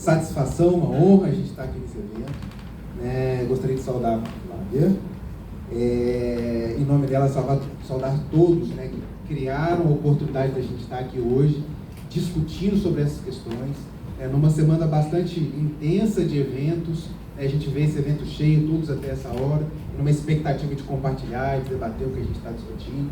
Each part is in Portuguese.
satisfação, uma honra a gente estar aqui nesse evento. Gostaria de saudar a Flávia, em nome dela, saudar todos, né, que criaram a oportunidade da gente estar aqui hoje, discutindo sobre essas questões, numa semana bastante intensa de eventos. A gente vê esse evento cheio, todos até essa hora, numa expectativa de compartilhar e de debater o que a gente está discutindo.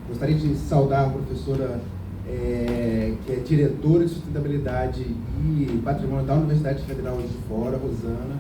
Gostaria de saudar a professora, que é diretora de sustentabilidade e patrimônio da Universidade Federal de Fora, Rosana.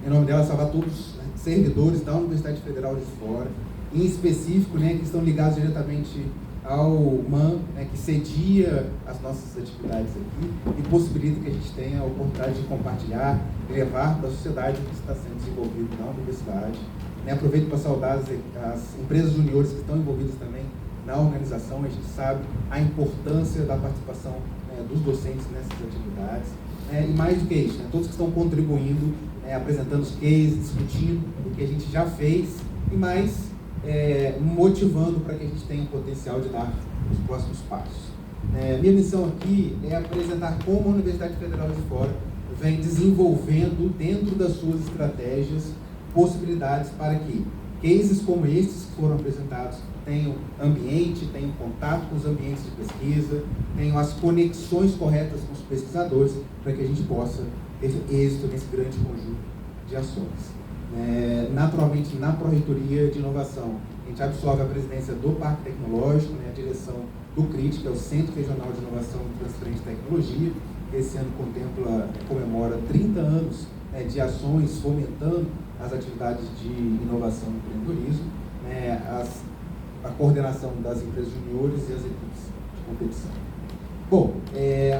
Em nome dela, saudar todos os, né, servidores da Universidade Federal de Fora, em específico, né, que estão ligados diretamente ao MAN, né, que cedia as nossas atividades aqui e possibilita que a gente tenha a oportunidade de compartilhar e levar para a sociedade o que está sendo desenvolvido na universidade. Aproveito para saudar as empresas juniores que estão envolvidas também na organização. A gente sabe a importância da participação, né, dos docentes nessas atividades. E mais do que isso, né, todos que estão contribuindo, apresentando os cases, discutindo o que a gente já fez e mais motivando para que a gente tenha o potencial de dar os próximos passos. Minha missão aqui é apresentar como a Universidade Federal de Fora vem desenvolvendo dentro das suas estratégias possibilidades para que cases como estes que foram apresentados tenham ambiente, tenham contato com os ambientes de pesquisa, tenham as conexões corretas com os pesquisadores para que a gente possa ter êxito nesse grande conjunto de ações. Naturalmente, na Pró-Reitoria de Inovação, a gente absorve a presidência do Parque Tecnológico, né, a direção do CRIT, que é o Centro Regional de Inovação e Transferência de Tecnologia, que esse ano comemora 30 anos de ações fomentando as atividades de inovação e empreendedorismo, a coordenação das empresas juniores e as equipes de competição. Bom,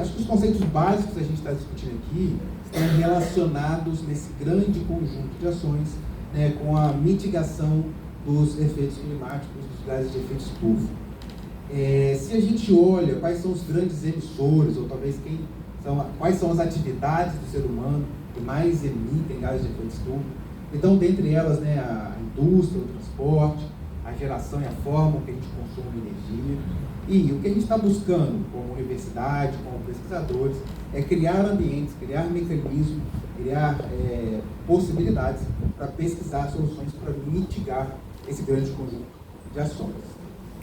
acho que os conceitos básicos que a gente está discutindo aqui estão relacionados nesse grande conjunto de ações, né, com a mitigação dos efeitos climáticos, dos gases de efeito estufa. Se a gente olha quais são os grandes emissores, ou talvez quais são as atividades do ser humano que mais emitem gases de efeito estufa, então, dentre elas, né, a indústria, o transporte, a geração e a forma que a gente consome energia. E o que a gente está buscando como universidade, como pesquisadores, é criar ambientes, criar mecanismos, criar possibilidades para pesquisar soluções para mitigar esse grande conjunto de ações.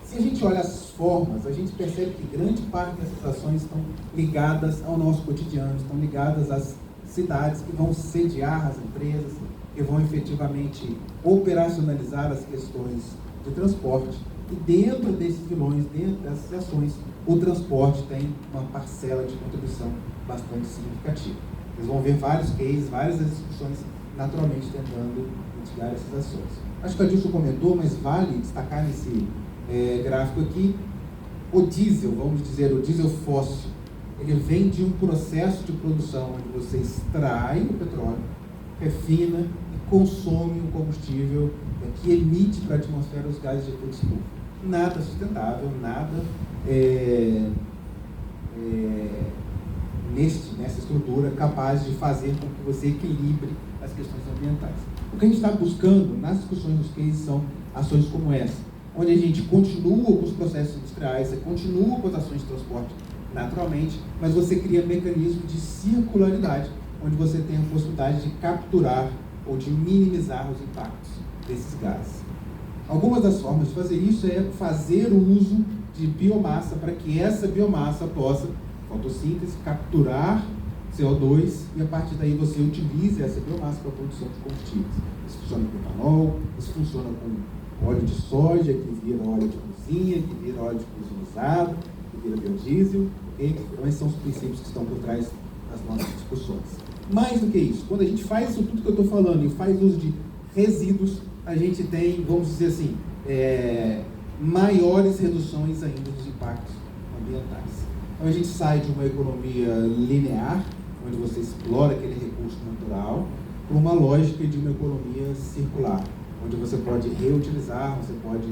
Se a gente olha as formas, a gente percebe que grande parte dessas ações estão ligadas ao nosso cotidiano, estão ligadas às cidades que vão sediar as empresas, que vão efetivamente operacionalizar as questões de transporte. E dentro desses vilões, dentro dessas ações, o transporte tem uma parcela de contribuição bastante significativa. Vocês vão ver vários cases, várias discussões, naturalmente tentando mitigar essas ações. Acho que a Dilson comentou, mas vale destacar nesse gráfico aqui, o diesel, vamos dizer, o diesel fóssil, ele vem de um processo de produção onde você extrai o petróleo, refina e consome um combustível que emite para a atmosfera os gases de efeito estufa. Nada sustentável, nada nessa estrutura capaz de fazer com que você equilibre as questões ambientais. O que a gente está buscando nas discussões dos cases são ações como essa, onde a gente continua com os processos industriais, você continua com as ações de transporte naturalmente, mas você cria mecanismos de circularidade, onde você tem a possibilidade de capturar ou de minimizar os impactos desses gases. Algumas das formas de fazer isso é fazer o uso de biomassa para que essa biomassa possa, fotossíntese, capturar CO2 e a partir daí você utilize essa biomassa para a produção de combustíveis. Isso funciona com etanol, isso funciona com óleo de soja, que vira óleo de cozinha, que vira óleo de cozinha usado, que vira biodiesel, okay? Então esses são os princípios que estão por trás das nossas discussões. Mais do que isso, quando a gente faz isso tudo que eu estou falando e faz uso de resíduos, a gente tem, vamos dizer assim, maiores reduções ainda dos impactos ambientais. Então a gente sai de uma economia linear, onde você explora aquele recurso natural, para uma lógica de uma economia circular, onde você pode reutilizar, você pode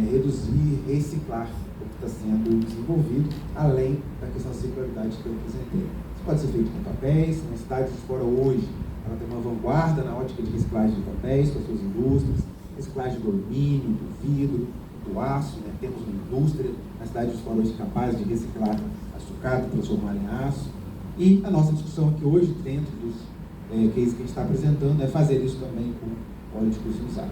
reduzir, reciclar o que está sendo desenvolvido, além da questão da circularidade que eu apresentei. Isso pode ser feito com papéis. Na cidade de Fora hoje, ela tem uma vanguarda na ótica de reciclagem de papéis com as suas indústrias, reciclagem do alumínio, do vidro, do aço, né? Temos uma indústria na cidade de Fora hoje capaz de reciclar açucado, transformar em aço. E a nossa discussão aqui hoje, dentro dos cases que a gente está apresentando, é fazer isso também com óleo de cozinha usado.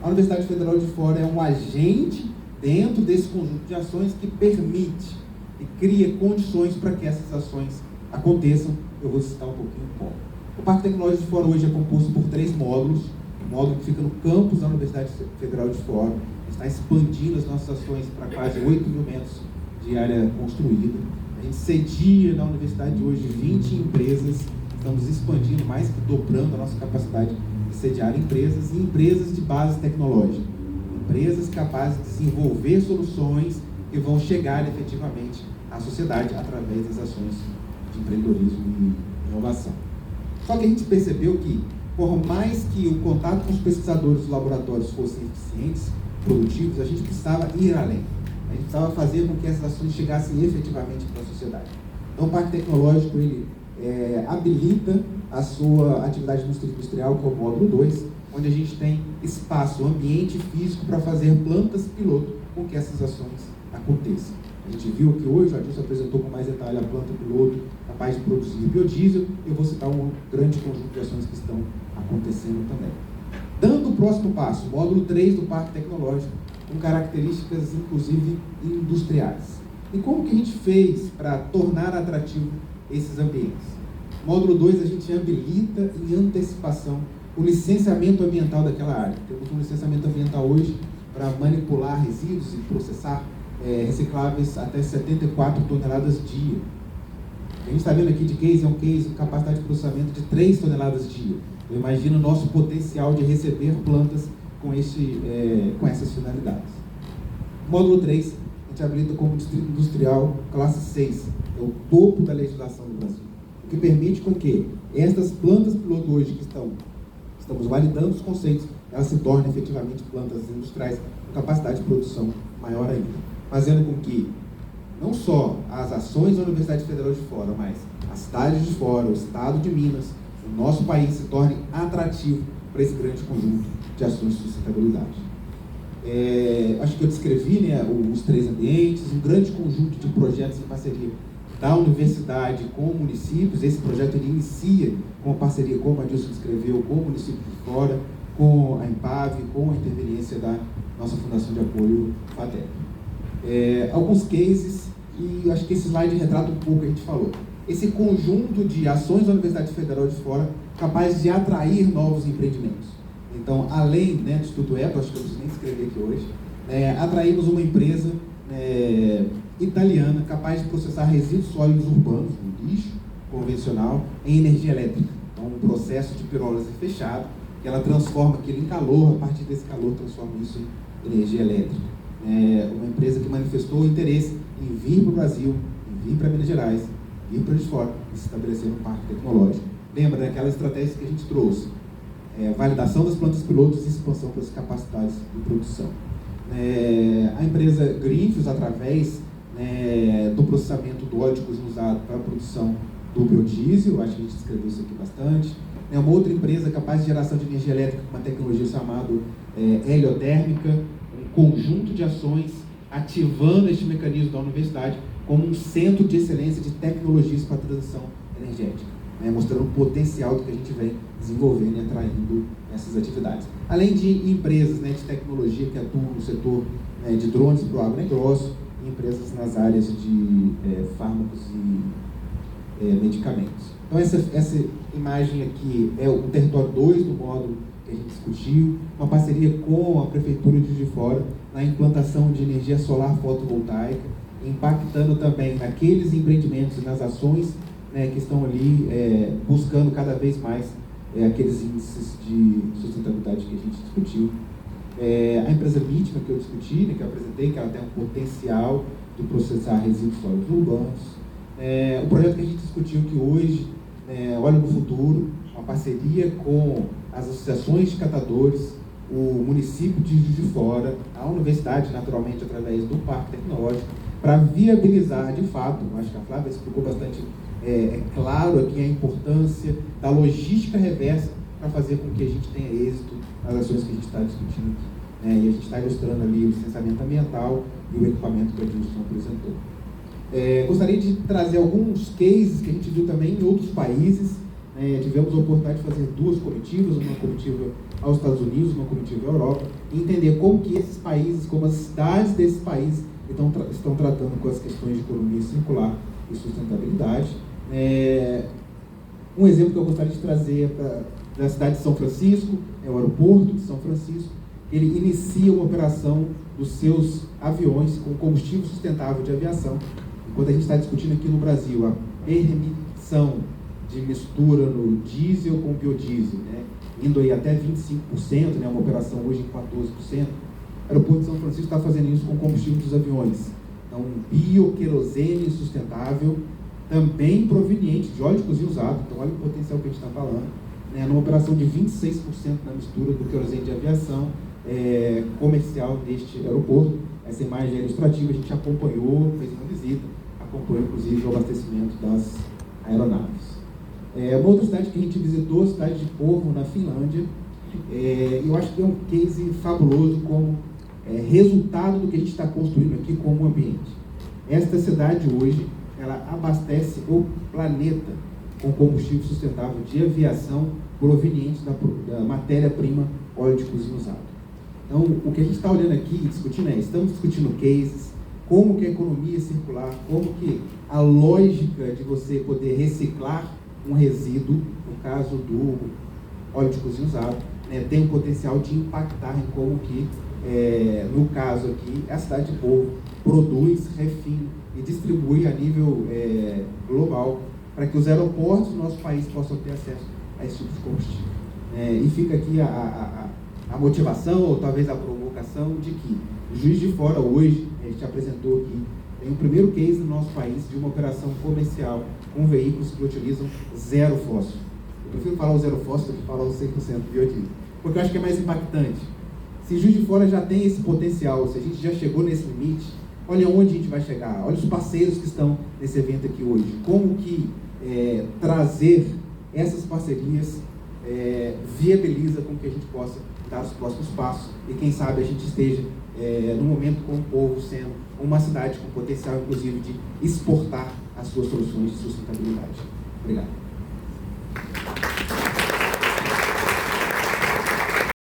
A Universidade Federal de Fora é um agente dentro desse conjunto de ações que permite e cria condições para que essas ações aconteçam. Eu vou citar um pouquinho como. O Parque Tecnológico de Fora hoje é composto por 3 módulos. Um módulo que fica no campus da Universidade Federal de Fora, está expandindo as nossas ações para quase 8 mil metros de área construída. A gente cedia na universidade hoje 20 empresas, estamos expandindo mais que dobrando a nossa capacidade de sediar empresas e empresas de base tecnológica. Empresas capazes de desenvolver soluções que vão chegar efetivamente à sociedade através das ações de empreendedorismo e inovação. Só que a gente percebeu que, por mais que o contato com os pesquisadores dos laboratórios fossem eficientes, produtivos, a gente precisava ir além. A gente precisava fazer com que essas ações chegassem efetivamente para a sociedade. Então, o Parque Tecnológico, ele habilita a sua atividade industrial, que é o módulo 2, onde a gente tem espaço, ambiente físico para fazer plantas piloto com que essas ações aconteçam. A gente viu que hoje, o Adilson apresentou com mais detalhe a planta piloto capaz de produzir biodiesel. Eu vou citar um grande conjunto de ações que estão acontecendo também. Dando o próximo passo, módulo 3 do Parque Tecnológico, com características, inclusive, industriais. E como que a gente fez para tornar atrativo esses ambientes? Módulo 2, a gente habilita em antecipação o licenciamento ambiental daquela área. Temos um licenciamento ambiental hoje para manipular resíduos e processar recicláveis até 74 toneladas dia. A gente está vendo aqui de case, é um case com capacidade de processamento de 3 toneladas dia. Eu imagino o nosso potencial de receber plantas com essas finalidades. Módulo 3, a gente habilita como distrito industrial classe 6, é o topo da legislação do Brasil, o que permite com que estas plantas piloto hoje que estamos validando os conceitos, elas se tornem efetivamente plantas industriais com capacidade de produção maior ainda, fazendo com que não só as ações da Universidade Federal de Fora, mas a cidade de Fora, o estado de Minas, o nosso país se torne atrativo para esse grande conjunto de ações de sustentabilidade. Acho que eu descrevi, né, os 3 ambientes, um grande conjunto de projetos em parceria da universidade com municípios. Esse projeto ele inicia com uma parceria, como a Adilson descreveu, com o município de Fora, com a Empav, com a interveniência da nossa Fundação de Apoio FATEC. Alguns cases, e acho que esse slide retrata um pouco o que a gente falou. Esse conjunto de ações da Universidade Federal de Fora capaz de atrair novos empreendimentos. Então, além, né, do Instituto Eco, acho que eu não preciso nem escrever aqui hoje, atraímos uma empresa italiana capaz de processar resíduos sólidos urbanos, um lixo convencional, em energia elétrica. Então, um processo de pirólise fechado, que ela transforma aquilo em calor, a partir desse calor transforma isso em energia elétrica. Uma empresa que manifestou interesse em vir para o Brasil, em vir para Minas Gerais, vir para de fora e se estabelecer no Parque Tecnológico. Lembra daquela estratégia que a gente trouxe? Validação das plantas pilotos e expansão para as capacidades de produção. A empresa Greenfields, através do processamento do óleo de cozinha usado para a produção do biodiesel, acho que a gente descreveu isso aqui bastante. Uma outra empresa capaz de geração de energia elétrica com uma tecnologia chamada heliotérmica, um conjunto de ações ativando este mecanismo da universidade como um centro de excelência de tecnologias para a transição energética, mostrando o potencial do que a gente vem desenvolvendo e atraindo essas atividades. Além de empresas de tecnologia que atuam no setor de drones para o agronegócio e empresas nas áreas de fármacos e medicamentos. Então essa imagem aqui é o território 2 do módulo que a gente discutiu, uma parceria com a Prefeitura de Juiz de Fora na implantação de energia solar fotovoltaica, impactando também naqueles empreendimentos e nas ações que estão ali buscando cada vez mais aqueles índices de sustentabilidade que a gente discutiu. A empresa Vítima, que eu discuti, que eu apresentei, que ela tem um potencial de processar resíduos sólidos urbanos. O projeto que a gente discutiu que hoje olha no futuro, uma parceria com as associações de catadores, o município de Juiz de Fora, a universidade, naturalmente, através do Parque Tecnológico, para viabilizar, de fato, acho que a Flávia explicou bastante claro aqui a importância da logística reversa para fazer com que a gente tenha êxito nas ações que a gente está discutindo aqui. E a gente está ilustrando ali o licenciamento ambiental e o equipamento que a Adilson apresentou. Gostaria de trazer alguns cases que a gente viu também em outros países. Tivemos a oportunidade de fazer 2 comitivas, uma comitiva aos Estados Unidos, uma comitiva à Europa, e entender como que esses países, como as cidades desses países estão tratando com as questões de economia circular e sustentabilidade. Um exemplo que eu gostaria de trazer é da cidade de São Francisco, é o aeroporto de São Francisco. Ele inicia uma operação dos seus aviões com combustível sustentável de aviação. Enquanto a gente está discutindo aqui no Brasil a permissão de mistura no diesel com biodiesel, né, indo aí até 25%, né, uma operação hoje em 14%, o aeroporto de São Francisco está fazendo isso com combustível dos aviões. Então, bioquerosene sustentável, também proveniente de óleo de cozinha usado. Então, olha o potencial que a gente está falando, né, numa operação de 26% na mistura do querosene de aviação comercial deste aeroporto. Essa imagem é ilustrativa, a gente acompanhou, fez uma visita, acompanhou inclusive o abastecimento das aeronaves. Uma outra cidade que a gente visitou, a cidade de Porvoo, na Finlândia. Eu acho que é um case fabuloso como resultado do que a gente está construindo aqui como ambiente. Esta cidade hoje, ela abastece o planeta com combustível sustentável de aviação proveniente da matéria-prima óleo de cozinha usado. Então, o que a gente está olhando aqui e discutindo estamos discutindo cases, como que a economia circular, como que a lógica de você poder reciclar um resíduo, no caso do óleo de cozinha usado, né, tem o potencial de impactar em como que, no caso aqui, a cidade de Porvoo produz, refina e distribui a nível global para que os aeroportos do nosso país possam ter acesso a esse tipo de combustível. E fica aqui a motivação, ou talvez a provocação, de que Juiz de Fora hoje, a gente apresentou aqui, tem o primeiro case no nosso país de uma operação comercial com veículos que utilizam zero fósforo. Eu prefiro falar o zero fósforo do que falar o 100% biodiesel, porque eu acho que é mais impactante. Se Juiz de Fora já tem esse potencial, se a gente já chegou nesse limite, olha onde a gente vai chegar, olha os parceiros que estão nesse evento aqui hoje, como que trazer essas parcerias viabiliza com que a gente possa dar os próximos passos e quem sabe a gente esteja no momento com o Porvoo sendo uma cidade com potencial inclusive de exportar as suas soluções de sustentabilidade. Obrigado.